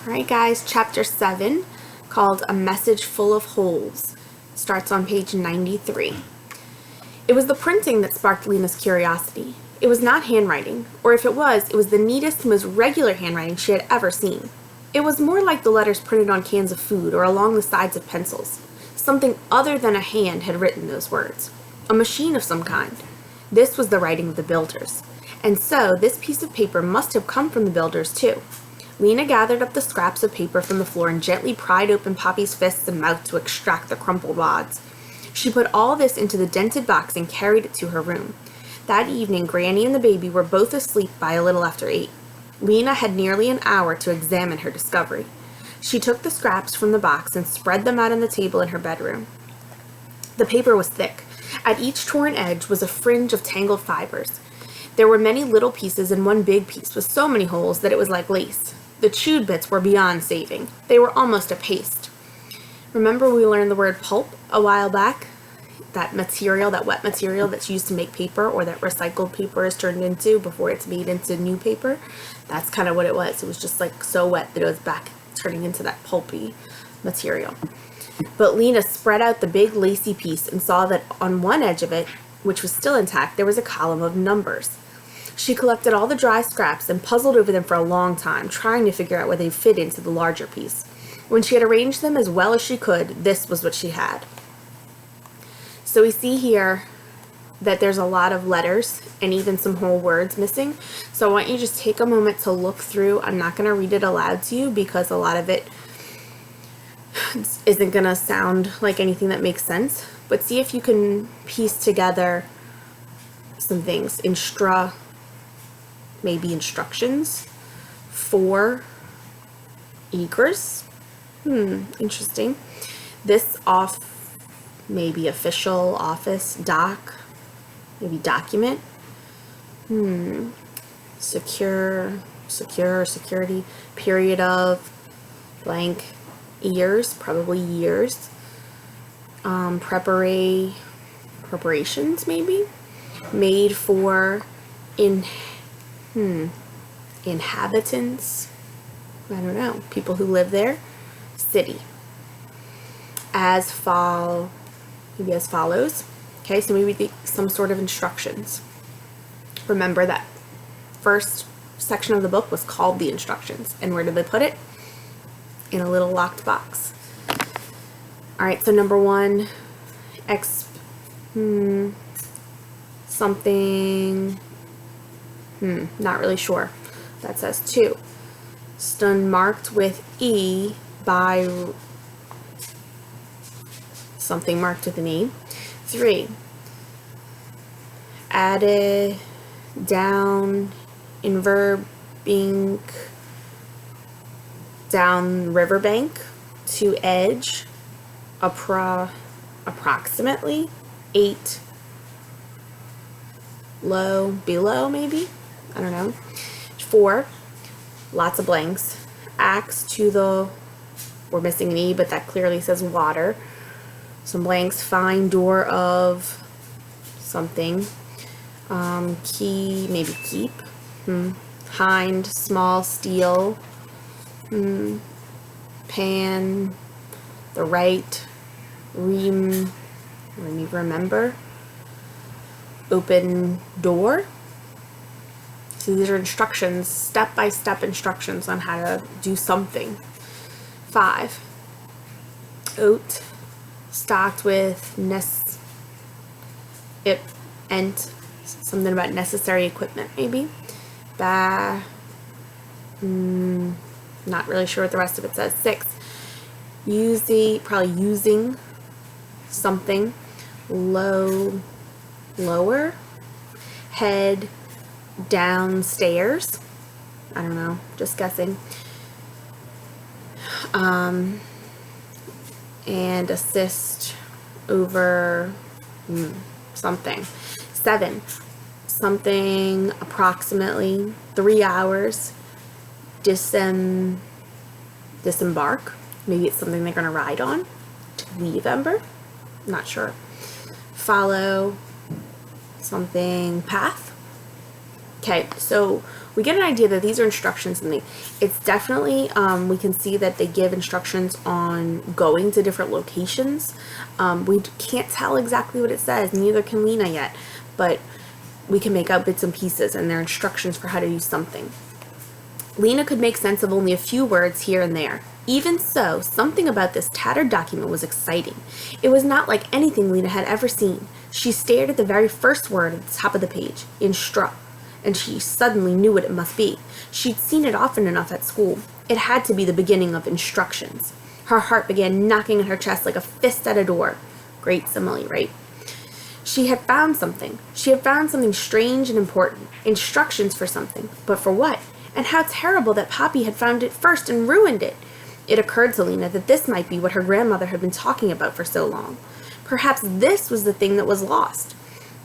Alright guys, chapter 7, called A Message Full of Holes, starts on page 93. It was the printing that sparked Lena's curiosity. It was not handwriting, or if it was the neatest, most regular handwriting she had ever seen. It was more like the letters printed on cans of food or along the sides of pencils. Something other than a hand had written those words. A machine of some kind. This was the writing of the builders. And so this piece of paper must have come from the builders too. Lena gathered up the scraps of paper from the floor and gently pried open Poppy's fists and mouth to extract the crumpled wads. She put all this into the dented box and carried it to her room. That evening, Granny and the baby were both asleep by a little after 8. Lena had nearly an hour to examine her discovery. She took the scraps from the box and spread them out on the table in her bedroom. The paper was thick. At each torn edge was a fringe of tangled fibers. There were many little pieces and one big piece with so many holes that it was like lace. The chewed bits were beyond saving. They were almost a paste. Remember we learned the word pulp a while back? That material, that wet material that's used to make paper, or that recycled paper is turned into before it's made into new paper. That's kind of what it was. It was just like so wet that it was back turning into that pulpy material. But Lena spread out the big lacy piece and saw that on one edge of it, which was still intact, there was a column of numbers. She collected all the dry scraps and puzzled over them for a long time, trying to figure out where they fit into the larger piece. When she had arranged them as well as she could, this was what she had. So we see here that there's a lot of letters and even some whole words missing. So I want you to just take a moment to look through. I'm not going to read it aloud to you because a lot of it isn't going to sound like anything that makes sense. But see if you can piece together some things. Maybe instructions for egress. Interesting. This maybe official, office, doc, maybe document. Security, period of, blank, years, probably years. Preparations, maybe. Made for, inhabitants, I don't know, people who live there. City. Maybe as follows. Okay, so maybe some sort of instructions. Remember that first section of the book was called the instructions. And where did they put it? In a little locked box. Alright, so number 1, something, not really sure. That says 2. Stun marked with E by something marked with an E. 3. Added down in verb bank, down riverbank to edge, approximately 8 low below, maybe, I don't know. 4, lots of blanks. Axe to the, we're missing an E, but that clearly says water. Some blanks. Find door of something. Key, maybe keep. Hind, small, steel. Pan, the right. Ream, let me remember. Open door. So these are instructions, step-by-step instructions on how to do something. 5. Oat, stocked with something about necessary equipment, maybe. Not really sure what the rest of it says. 6. Probably using something. Lower. Head downstairs. I don't know, just guessing. And assist over something. 7. Something approximately 3 hours. Disembark. Maybe it's something they're going to ride on to leave Ember. Not sure. Follow something path. Okay, so we get an idea that these are instructions, and it's definitely, we can see that they give instructions on going to different locations. We can't tell exactly what it says, neither can Lena yet, but we can make out bits and pieces, and they're instructions for how to use something. Lena could make sense of only a few words here and there. Even so, something about this tattered document was exciting. It was not like anything Lena had ever seen. She stared at the very first word at the top of the page, instruct, and she suddenly knew what it must be. She'd seen it often enough at school. It had to be the beginning of instructions. Her heart began knocking at her chest like a fist at a door. Great simile, right? She had found something. She had found something strange and important. Instructions for something. But for what? And how terrible that Poppy had found it first and ruined it. It occurred to Lena that this might be what her grandmother had been talking about for so long. Perhaps this was the thing that was lost.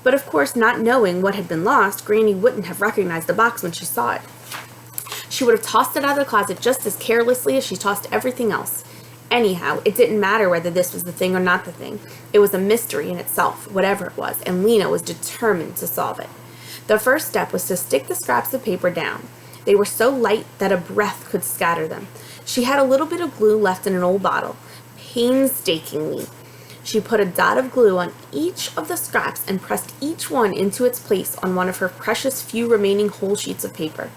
But of course, not knowing what had been lost, Granny wouldn't have recognized the box when she saw it. She would have tossed it out of the closet just as carelessly as she tossed everything else. Anyhow, it didn't matter whether this was the thing or not the thing. It was a mystery in itself, whatever it was, and Lena was determined to solve it. The first step was to stick the scraps of paper down. They were so light that a breath could scatter them. She had a little bit of glue left in an old bottle. Painstakingly, she put a dot of glue on each of the scraps and pressed each one into its place on one of her precious few remaining whole sheets of paper.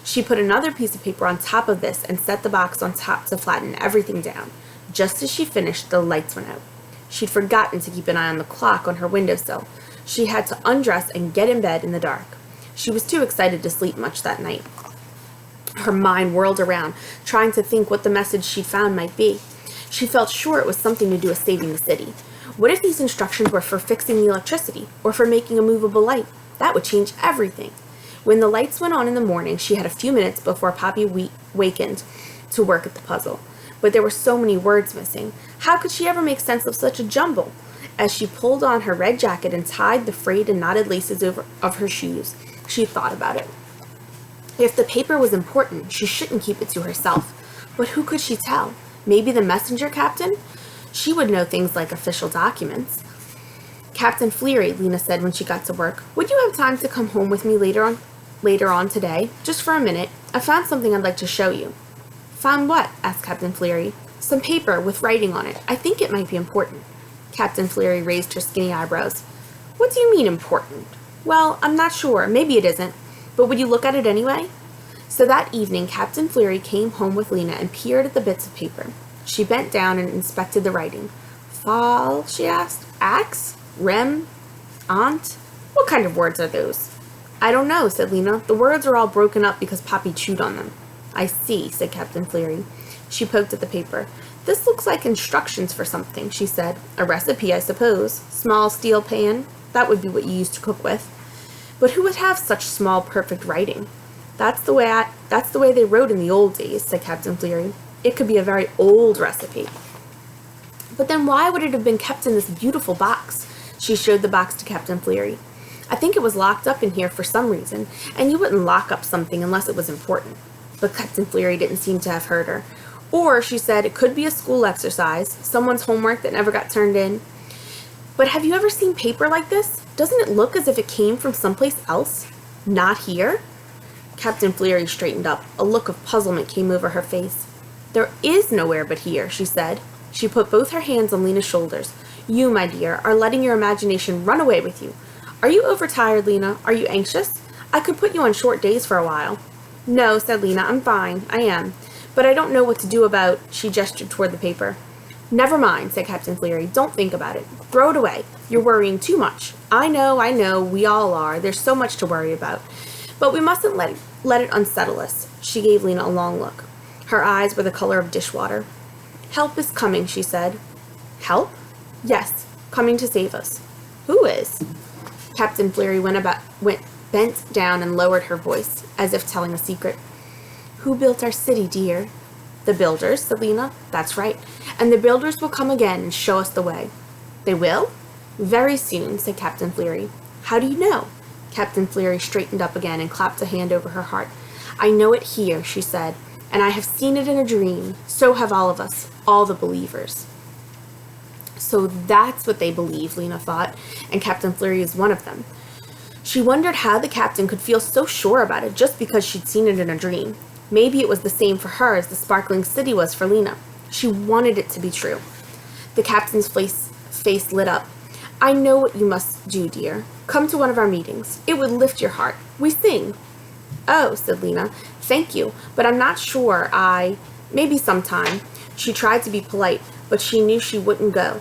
She put another piece of paper on top of this and set the box on top to flatten everything down. Just as she finished, the lights went out. She'd forgotten to keep an eye on the clock on her windowsill. She had to undress and get in bed in the dark. She was too excited to sleep much that night. Her mind whirled around, trying to think what the message she'd found might be. She felt sure it was something to do with saving the city. What if these instructions were for fixing the electricity, or for making a movable light? That would change everything. When the lights went on in the morning, she had a few minutes before Poppy wakened to work at the puzzle. But there were so many words missing. How could she ever make sense of such a jumble? As she pulled on her red jacket and tied the frayed and knotted laces of her shoes, she thought about it. If the paper was important, she shouldn't keep it to herself. But who could she tell? Maybe the messenger captain? She would know things like official documents. Captain Fleary, Lena said when she got to work, would you have time to come home with me later on today? Just for a minute. I found something I'd like to show you. Found what? Asked Captain Fleary. Some paper with writing on it. I think it might be important. Captain Fleary raised her skinny eyebrows. What do you mean important? Well, I'm not sure. Maybe it isn't. But would you look at it anyway? So that evening, Captain Fleary came home with Lena and peered at the bits of paper. She bent down and inspected the writing. Fall, she asked. Axe? Rem? Aunt? What kind of words are those? I don't know, said Lena. The words are all broken up because Poppy chewed on them. I see, said Captain Fleary. She poked at the paper. This looks like instructions for something, she said. A recipe, I suppose. Small steel pan. That would be what you used to cook with. But who would have such small, perfect writing? That's the way they wrote in the old days, said Captain Fleary. It could be a very old recipe. But then why would it have been kept in this beautiful box? She showed the box to Captain Fleary. I think it was locked up in here for some reason, and you wouldn't lock up something unless it was important. But Captain Fleary didn't seem to have heard her. Or, she said, it could be a school exercise, someone's homework that never got turned in. But have you ever seen paper like this? Doesn't it look as if it came from someplace else? Not here? Captain Fleary straightened up. A look of puzzlement came over her face. There is nowhere but here, she said. She put both her hands on Lena's shoulders. You, my dear, are letting your imagination run away with you. Are you overtired, Lena? Are you anxious? I could put you on short days for a while. No, said Lena, I'm fine. I am. But I don't know what to do about... She gestured toward the paper. Never mind, said Captain Fleary. Don't think about it. Throw it away. You're worrying too much. I know, we all are. There's so much to worry about. But we mustn't let it unsettle us. She gave Lena a long look. Her eyes were the color of dishwater. Help is coming, she said. Help? Yes, coming to save us. Who is? Captain Fleary bent down and lowered her voice, as if telling a secret. Who built our city, dear? The builders, said Lena. That's right. And the builders will come again and show us the way. They will? Very soon, said Captain Fleary. How do you know? Captain Fleary straightened up again and clapped a hand over her heart. I know it here, she said, and I have seen it in a dream. So have all of us, all the believers. So that's what they believe, Lena thought, and Captain Fleary is one of them. She wondered how the captain could feel so sure about it just because she'd seen it in a dream. Maybe it was the same for her as the sparkling city was for Lena. She wanted it to be true. The captain's face lit up. I know what you must do, dear. Come to one of our meetings. It would lift your heart. We sing. Oh, said Lena. Thank you, but I'm not sure maybe sometime. She tried to be polite, but she knew she wouldn't go.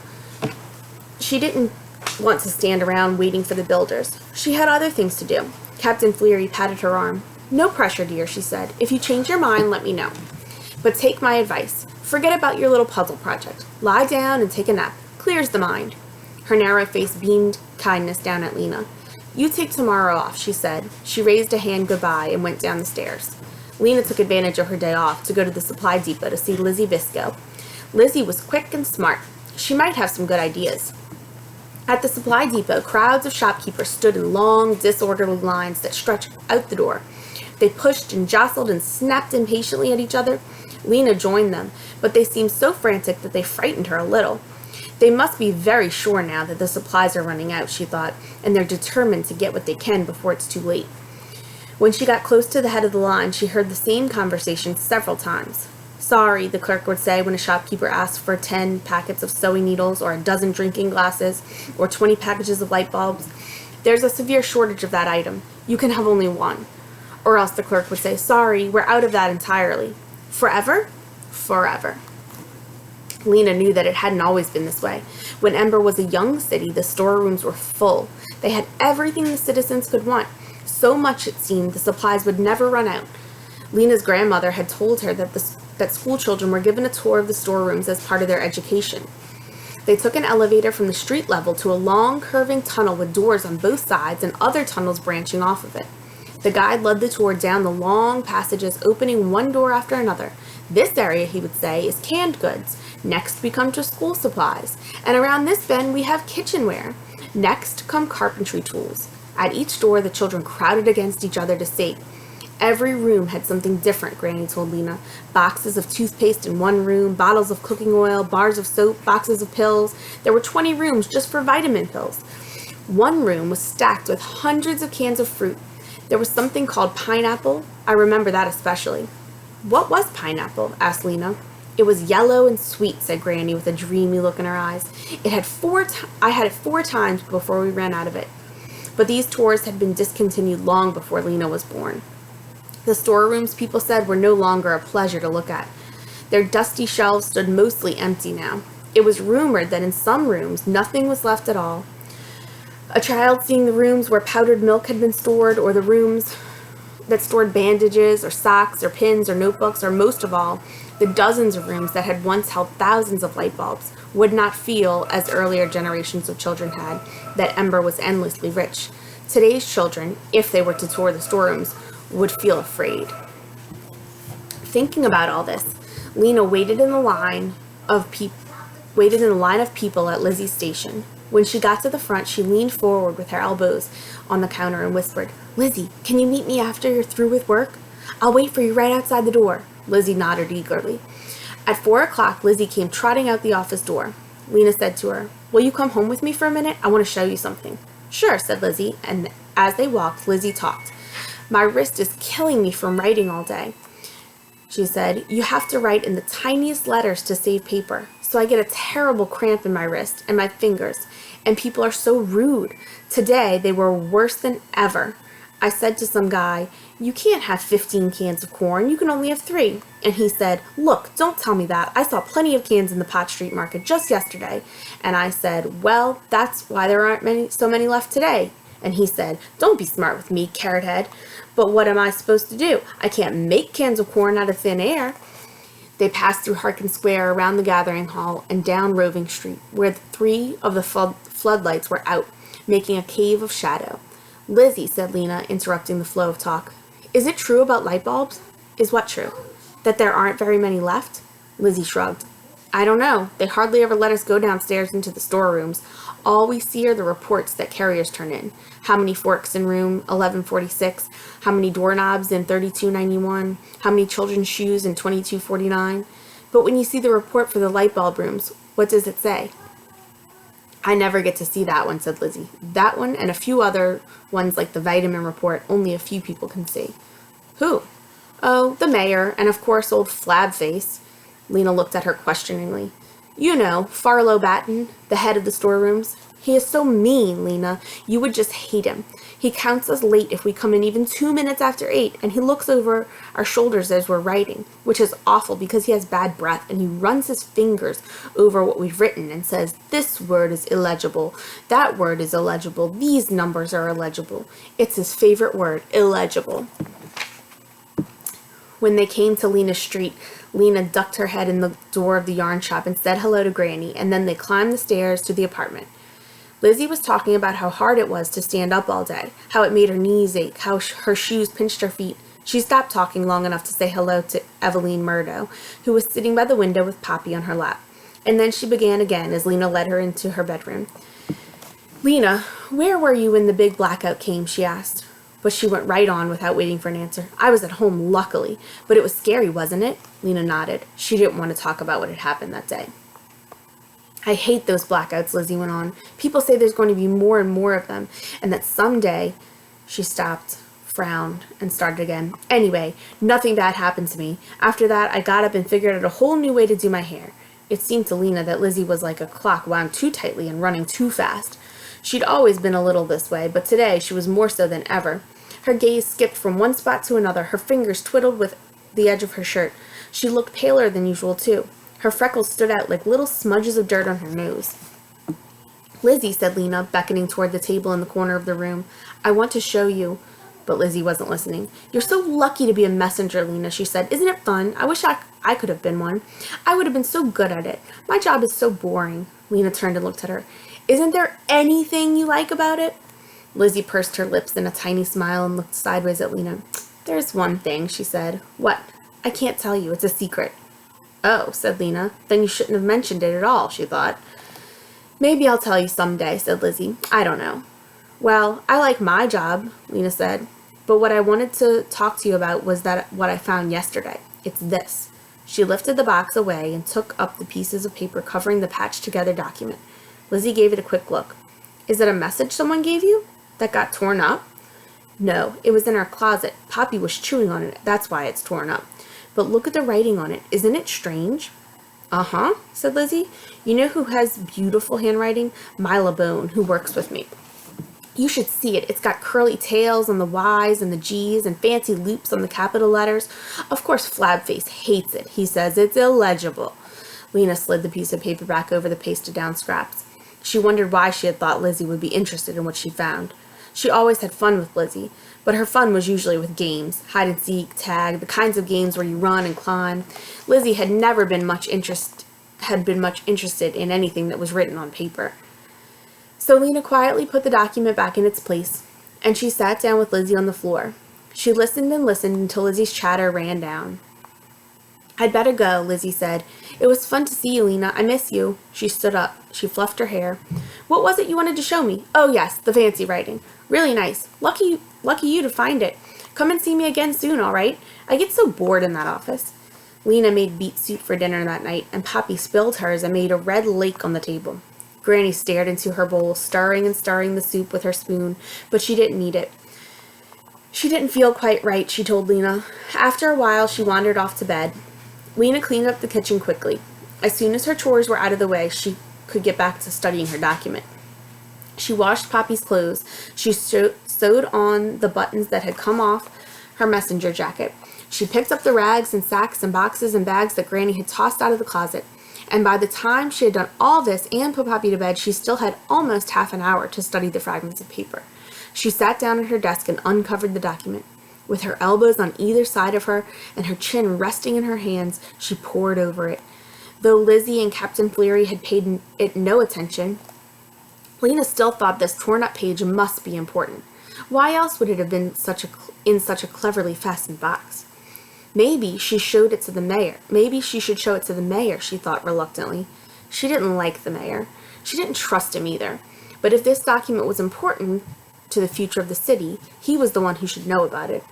She didn't want to stand around waiting for the builders. She had other things to do. Captain Fleary patted her arm. No pressure, dear, she said. If you change your mind, let me know. But take my advice. Forget about your little puzzle project. Lie down and take a nap. Clears the mind. Her narrow face beamed kindness down at Lena. You take tomorrow off, she said. She raised a hand goodbye and went down the stairs. Lena took advantage of her day off to go to the supply depot to see Lizzie Visco. Lizzie was quick and smart. She might have some good ideas. At the supply depot, crowds of shopkeepers stood in long, disorderly lines that stretched out the door. They pushed and jostled and snapped impatiently at each other. Lena joined them, but they seemed so frantic that they frightened her a little. They must be very sure now that the supplies are running out, she thought, and they're determined to get what they can before it's too late. When she got close to the head of the line, she heard the same conversation several times. Sorry, the clerk would say when a shopkeeper asked for 10 packets of sewing needles or a dozen drinking glasses or 20 packages of light bulbs. There's a severe shortage of that item. You can have only one. Or else the clerk would say, sorry, we're out of that entirely. Forever? Forever. Lena knew that it hadn't always been this way. When Ember was a young city, the storerooms were full. They had everything the citizens could want. So much, it seemed, the supplies would never run out. Lena's grandmother had told her that school children were given a tour of the storerooms as part of their education. They took an elevator from the street level to a long, curving tunnel with doors on both sides and other tunnels branching off of it. The guide led the tour down the long passages, opening one door after another. This area, he would say, is canned goods. Next, we come to school supplies. And around this bend, we have kitchenware. Next come carpentry tools. At each door, the children crowded against each other to save. Every room had something different, Granny told Lena. Boxes of toothpaste in one room, bottles of cooking oil, bars of soap, boxes of pills. There were 20 rooms just for vitamin pills. One room was stacked with hundreds of cans of fruit. There was something called pineapple. I remember that especially. What was pineapple? Asked Lena. It was yellow and sweet, said Granny with a dreamy look in her eyes. I had it 4 times before we ran out of it. But these tours had been discontinued long before Lena was born. The storerooms, people said, were no longer a pleasure to look at. Their dusty shelves stood mostly empty now. It was rumored that in some rooms nothing was left at all. A child seeing the rooms where powdered milk had been stored, or the rooms that stored bandages or socks or pins or notebooks, or most of all, the dozens of rooms that had once held thousands of light bulbs, would not feel, as earlier generations of children had, that Ember was endlessly rich. Today's children, if they were to tour the storerooms, would feel afraid. Thinking about all this, Lena waited in the line of people at Lizzie's station. When she got to the front, she leaned forward with her elbows on the counter and whispered, Lizzie, can you meet me after you're through with work? I'll wait for you right outside the door. Lizzie nodded eagerly. At 4 o'clock, Lizzie came trotting out the office door. Lena said to her, will you come home with me for a minute? I want to show you something. Sure, said Lizzie, and as they walked, Lizzie talked. My wrist is killing me from writing all day. She said, you have to write in the tiniest letters to save paper. So I get a terrible cramp in my wrist and my fingers, and people are so rude. Today, they were worse than ever. I said to some guy, you can't have 15 cans of corn, you can only have 3. And he said, look, don't tell me that. I saw plenty of cans in the Pot Street Market just yesterday. And I said, well, that's why there aren't so many left today. And he said, don't be smart with me, carrot head. But what am I supposed to do? I can't make cans of corn out of thin air. They passed through Harkin Square, around the Gathering Hall, and down Roving Street, where 3 of the floodlights were out, making a cave of shadow. Lizzie, said Lena, interrupting the flow of talk, is it true about light bulbs? Is what true? That there aren't very many left? Lizzie shrugged. I don't know. They hardly ever let us go downstairs into the storerooms. All we see are the reports that carriers turn in. How many forks in room 1146, how many doorknobs in 3291, how many children's shoes in 2249. But when you see the report for the light bulb rooms, what does it say? I never get to see that one, said Lizzie. That one and a few other ones like the vitamin report only a few people can see. Who? Oh, the mayor, and of course old Flabface. Lena looked at her questioningly. You know, Farlow Batten, the head of the storerooms. He is so mean, Lena. You would just hate him. He counts us late if we come in even 2 minutes after 8, and he looks over our shoulders as we're writing, which is awful because he has bad breath, and he runs his fingers over what we've written and says, this word is illegible, that word is illegible, these numbers are illegible. It's his favorite word, illegible. When they came to Lena's street, Lena ducked her head in the door of the yarn shop and said hello to Granny, and then they climbed the stairs to the apartment. Lizzie was talking about how hard it was to stand up all day, how it made her knees ache, how her shoes pinched her feet. She stopped talking long enough to say hello to Eveline Murdo, who was sitting by the window with Poppy on her lap. And then she began again as Lena led her into her bedroom. Lena, where were you when the big blackout came? She asked. But she went right on without waiting for an answer. I was at home, luckily. But it was scary, wasn't it? Lena nodded. She didn't want to talk about what had happened that day. I hate those blackouts, Lizzie went on. People say there's going to be more and more of them, and that someday... She stopped, frowned, and started again. Anyway, nothing bad happened to me. After that, I got up and figured out a whole new way to do my hair. It seemed to Lena that Lizzie was like a clock wound too tightly and running too fast. She'd always been a little this way, but today she was more so than ever. Her gaze skipped from one spot to another, her fingers twiddled with the edge of her shirt. She looked paler than usual, too. Her freckles stood out like little smudges of dirt on her nose. Lizzie, said Lena, beckoning toward the table in the corner of the room. I want to show you. But Lizzie wasn't listening. You're so lucky to be a messenger, Lena, she said. Isn't it fun? I wish I could have been one. I would have been so good at it. My job is so boring. Lena turned and looked at her. Isn't there anything you like about it? Lizzie pursed her lips in a tiny smile and looked sideways at Lena. There's one thing, she said. What? I can't tell you. It's a secret. Oh, said Lena. Then you shouldn't have mentioned it at all, she thought. Maybe I'll tell you someday, said Lizzie. I don't know. Well, I like my job, Lena said. But what I wanted to talk to you about was what I found yesterday. It's this. She lifted the box away and took up the pieces of paper covering the patched-together document. Lizzie gave it a quick look. Is it a message someone gave you? That got torn up? No, it was in our closet. Poppy was chewing on it. That's why it's torn up. But look at the writing on it. Isn't it strange? Uh-huh, said Lizzie. You know who has beautiful handwriting? Mila Bone, who works with me. You should see it. It's got curly tails on the Y's and the G's and fancy loops on the capital letters. Of course, Flabface hates it. He says it's illegible. Lena slid the piece of paper back over the pasted down scraps. She wondered why she had thought Lizzie would be interested in what she found. She always had fun with Lizzie, but her fun was usually with games, hide and seek, tag, the kinds of games where you run and climb. Lizzie had never been much interested in anything that was written on paper. So Lena quietly put the document back in its place, and she sat down with Lizzie on the floor. She listened and listened until Lizzie's chatter ran down. I'd better go, Lizzie said. It was fun to see you, Lena. I miss you. She stood up. She fluffed her hair. What was it you wanted to show me? Oh, yes, the fancy writing. Really nice. Lucky you to find it. Come and see me again soon, all right? I get so bored in that office. Lena made beet soup for dinner that night, and Poppy spilled hers and made a red lake on the table. Granny stared into her bowl, stirring and stirring the soup with her spoon, but she didn't eat it. She didn't feel quite right, she told Lena. After a while, she wandered off to bed. Lena cleaned up the kitchen quickly. As soon as her chores were out of the way, she could get back to studying her document. She washed Poppy's clothes. She sewed on the buttons that had come off her messenger jacket. She picked up the rags and sacks and boxes and bags that Granny had tossed out of the closet. And by the time she had done all this and put Poppy to bed, she still had almost half an hour to study the fragments of paper. She sat down at her desk and uncovered the document. With her elbows on either side of her and her chin resting in her hands, she pored over it. Though Lizzie and Captain Fleary had paid it no attention, Lena still thought this torn-up page must be important. Why else would it have been in such a cleverly fastened box? Maybe she showed it to the mayor. Maybe she should show it to the mayor, she thought reluctantly. She didn't like the mayor. She didn't trust him either. But if this document was important to the future of the city, he was the one who should know about it.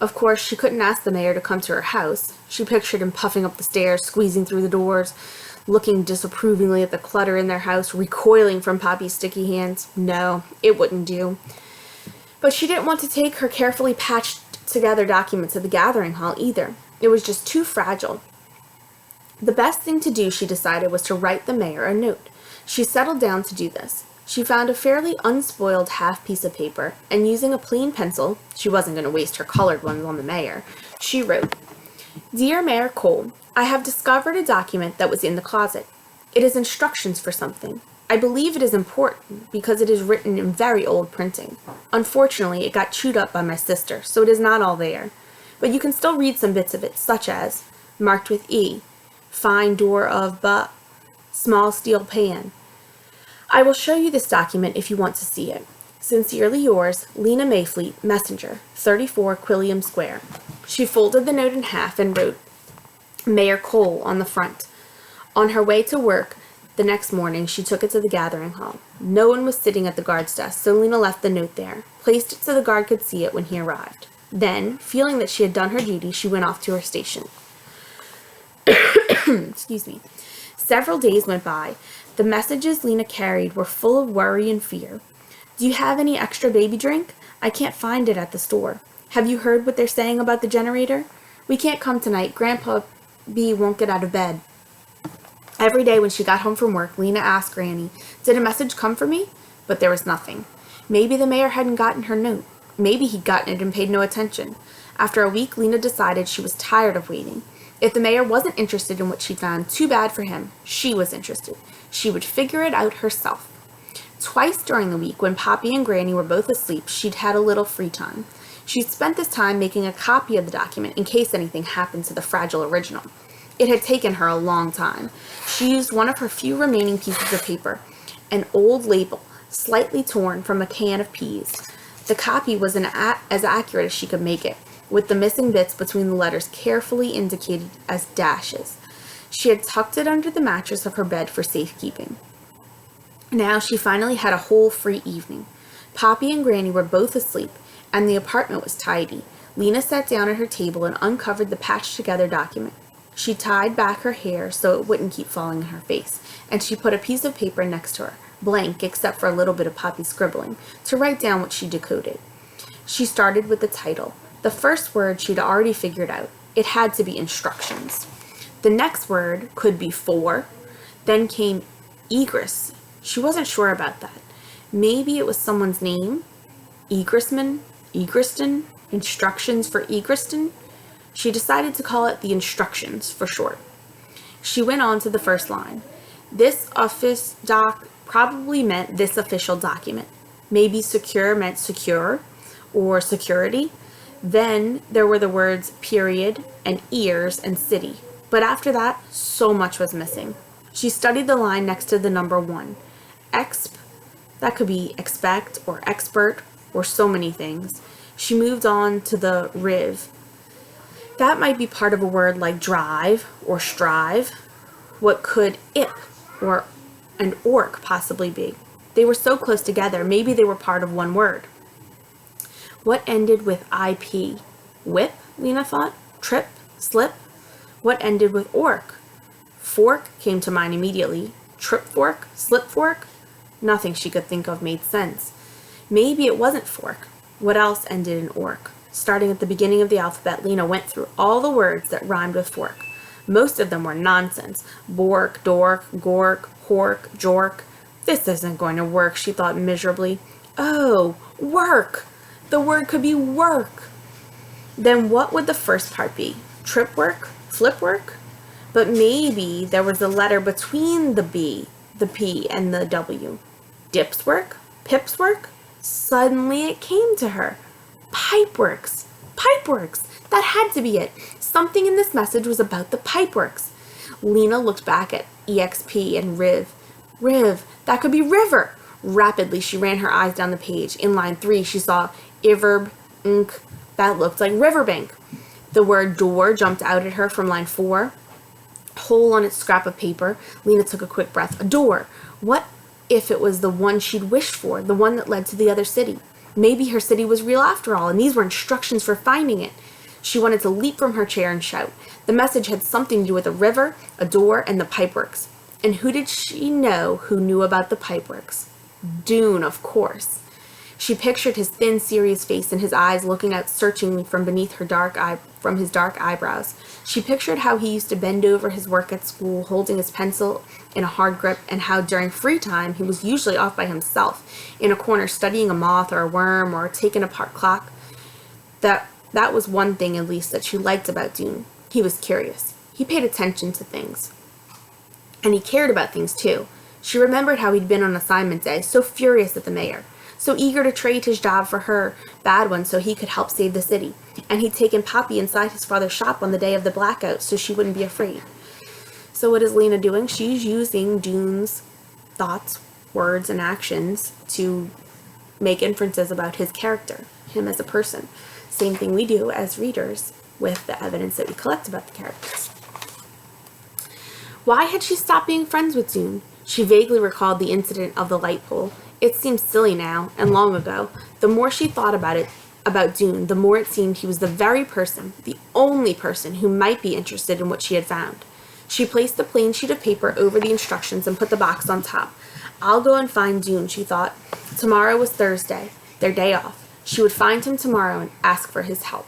Of course, she couldn't ask the mayor to come to her house. She pictured him puffing up the stairs, squeezing through the doors, looking disapprovingly at the clutter in their house, recoiling from Poppy's sticky hands. No, it wouldn't do. But she didn't want to take her carefully patched together documents to the gathering hall either. It was just too fragile. The best thing to do, she decided, was to write the mayor a note. She settled down to do this. She found a fairly unspoiled half piece of paper, and using a plain pencil, she wasn't going to waste her colored ones on the mayor, she wrote, "Dear Mayor Cole, I have discovered a document that was in the closet. It is instructions for something. I believe it is important because it is written in very old printing. Unfortunately, it got chewed up by my sister, so it is not all there. But you can still read some bits of it, such as, marked with E, fine door of small steel pan. I will show you this document if you want to see it. Sincerely yours, Lena Mayfleet, Messenger, 34 Quilliam Square." She folded the note in half and wrote Mayor Cole on the front. On her way to work the next morning, she took it to the gathering hall. No one was sitting at the guard's desk, so Lena left the note there, placed it so the guard could see it when he arrived. Then, feeling that she had done her duty, she went off to her station. Excuse me. Several days went by. The messages Lena carried were full of worry and fear. "Do you have any extra baby drink? I can't find it at the store. Have you heard what they're saying about the generator? We can't come tonight. Grandpa B won't get out of bed." Every day when she got home from work, Lena asked Granny, "Did a message come for me?" But there was nothing. Maybe the mayor hadn't gotten her note. Maybe he'd gotten it and paid no attention. After a week, Lena decided she was tired of waiting. If the mayor wasn't interested in what she found, too bad for him. She was interested. She would figure it out herself. Twice during the week, when Poppy and Granny were both asleep, she'd had a little free time. She'd spent this time making a copy of the document in case anything happened to the fragile original. It had taken her a long time. She used one of her few remaining pieces of paper, an old label, slightly torn from a can of peas. The copy was as accurate as she could make it, with the missing bits between the letters carefully indicated as dashes. She had tucked it under the mattress of her bed for safekeeping. Now she finally had a whole free evening. Poppy and Granny were both asleep, and the apartment was tidy. Lena sat down at her table and uncovered the patched-together document. She tied back her hair so it wouldn't keep falling in her face, and she put a piece of paper next to her, blank except for a little bit of Poppy's scribbling, to write down what she decoded. She started with the title. The first word she'd already figured out. It had to be instructions. The next word could be for. Then came egress. She wasn't sure about that. Maybe it was someone's name? Egressman? Egreston? Instructions for Egreston? She decided to call it the instructions for short. She went on to the first line. This office doc probably meant this official document. Maybe secure meant secure or security. Then there were the words period and ears and city. But after that, so much was missing. She studied the line next to the number 1. Exp, that could be expect or expert or so many things. She moved on to the riv. That might be part of a word like drive or strive. What could ip or an orc possibly be? They were so close together, maybe they were part of one word. What ended with IP? Whip, Lena thought. Trip, slip. What ended with orc? Fork came to mind immediately. Trip fork, slip fork. Nothing she could think of made sense. Maybe it wasn't fork. What else ended in orc? Starting at the beginning of the alphabet, Lena went through all the words that rhymed with fork. Most of them were nonsense. Bork, dork, gork, hork, jork. This isn't going to work, she thought miserably. Oh, work! The word could be work. Then what would the first part be? Trip work? Flip work? But maybe there was a letter between the B, the P, and the W. Dips work? Pips work? Suddenly it came to her. Pipeworks. Pipeworks. That had to be it. Something in this message was about the pipeworks. Lena looked back at EXP and Riv. Riv. That could be river. Rapidly, she ran her eyes down the page. In line 3, she saw Iverb, Ink. That looked like riverbank. The word door jumped out at her from line 4. Hole on its scrap of paper. Lena took a quick breath. A door. What if it was the one she'd wished for, the one that led to the other city? Maybe her city was real after all, and these were instructions for finding it. She wanted to leap from her chair and shout. The message had something to do with a river, a door, and the pipeworks. And who did she know who knew about the pipeworks? Dune, of course. She pictured his thin, serious face and his eyes looking out searchingly from beneath from his dark eyebrows. She pictured how he used to bend over his work at school, holding his pencil in a hard grip, and how during free time he was usually off by himself in a corner studying a moth or a worm or taking apart clock. That was one thing, at least, that she liked about Dune. He was curious. He paid attention to things. And he cared about things, too. She remembered how he'd been on assignment day, so furious at the mayor, so eager to trade his job for her bad one so he could help save the city. And he'd taken Poppy inside his father's shop on the day of the blackout so she wouldn't be afraid. So what is Lena doing? She's using Dune's thoughts, words, and actions to make inferences about his character, him as a person. Same thing we do as readers with the evidence that we collect about the characters. Why had she stopped being friends with Dune? She vaguely recalled the incident of the light pole. It seemed silly now, and long ago. The more she thought about Dune, the more it seemed he was the very person, the only person who might be interested in what she had found. She placed the plain sheet of paper over the instructions and put the box on top. I'll go and find Dune, she thought. Tomorrow was Thursday, their day off. She would find him tomorrow and ask for his help.